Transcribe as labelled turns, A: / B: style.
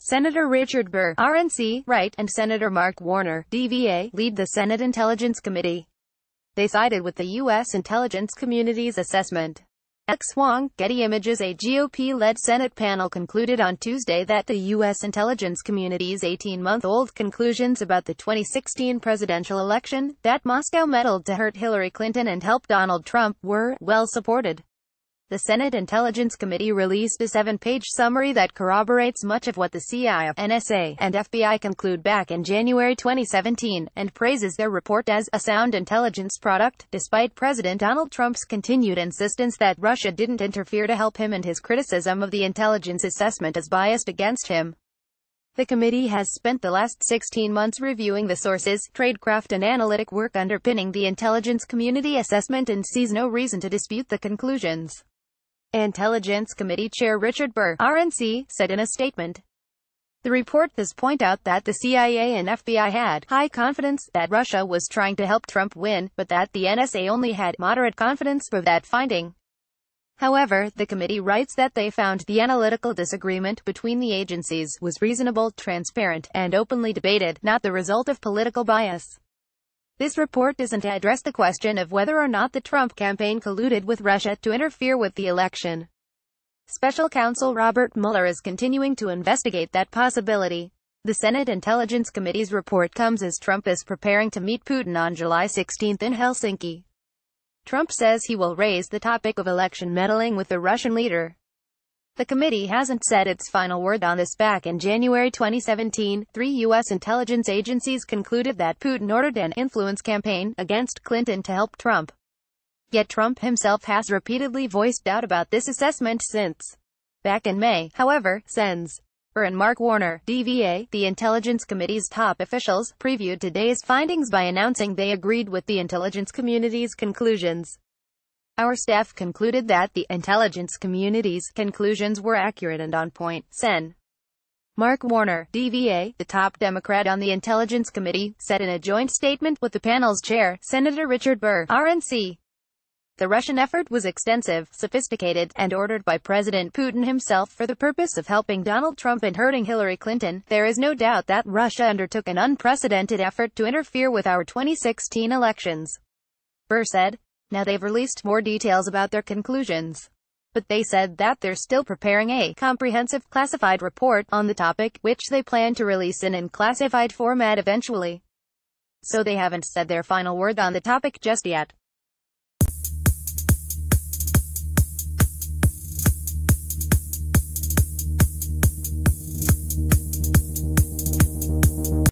A: Senator Richard Burr, RNC, right, and Senator Mark Warner, DVA, lead the Senate Intelligence Committee. They sided with the U.S. intelligence community's assessment. Alex Wong, Getty Images. A GOP-led Senate panel concluded on Tuesday that the U.S. intelligence community's 18-month-old conclusions about the 2016 presidential election, that Moscow meddled to hurt Hillary Clinton and help Donald Trump, were well supported. The Senate Intelligence Committee released a 7-page summary that corroborates much of what the CIA, NSA, and FBI conclude back in January 2017, and praises their report as a sound intelligence product, despite President Donald Trump's continued insistence that Russia didn't interfere to help him and his criticism of the intelligence assessment as biased against him. The committee has spent the last 16 months reviewing the sources, tradecraft and analytic work underpinning the intelligence community assessment and sees no reason to dispute the conclusions. Intelligence Committee Chair Richard Burr, RNC, said in a statement. The report does point out that the CIA and FBI had high confidence that Russia was trying to help Trump win, but that the NSA only had moderate confidence for that finding. However, the committee writes that they found the analytical disagreement between the agencies was reasonable, transparent, and openly debated, not the result of political bias. This report doesn't address the question of whether or not the Trump campaign colluded with Russia to interfere with the election. Special counsel Robert Mueller is continuing to investigate that possibility. The Senate Intelligence Committee's report comes as Trump is preparing to meet Putin on July 16 in Helsinki. Trump says he will raise the topic of election meddling with the Russian leader. The committee hasn't said its final word on this. Back in January 2017, 3 U.S. intelligence agencies concluded that Putin ordered an influence campaign against Clinton to help Trump. Yet Trump himself has repeatedly voiced doubt about this assessment since. Back in May, however, Sens. Burr and Mark Warner, DVA, the Intelligence Committee's top officials, previewed today's findings by announcing they agreed with the intelligence community's conclusions. Our staff concluded that the intelligence community's conclusions were accurate and on point, Sen. Mark Warner, DVA, the top Democrat on the Intelligence Committee, said in a joint statement with the panel's chair, Senator Richard Burr, RNC. The Russian effort was extensive, sophisticated, and ordered by President Putin himself for the purpose of helping Donald Trump and hurting Hillary Clinton. There is no doubt that Russia undertook an unprecedented effort to interfere with our 2016 elections. Burr said. Now they've released more details about their conclusions. But they said that they're still preparing a comprehensive, classified report on the topic, which they plan to release in unclassified format eventually. So they haven't said their final word on the topic just yet.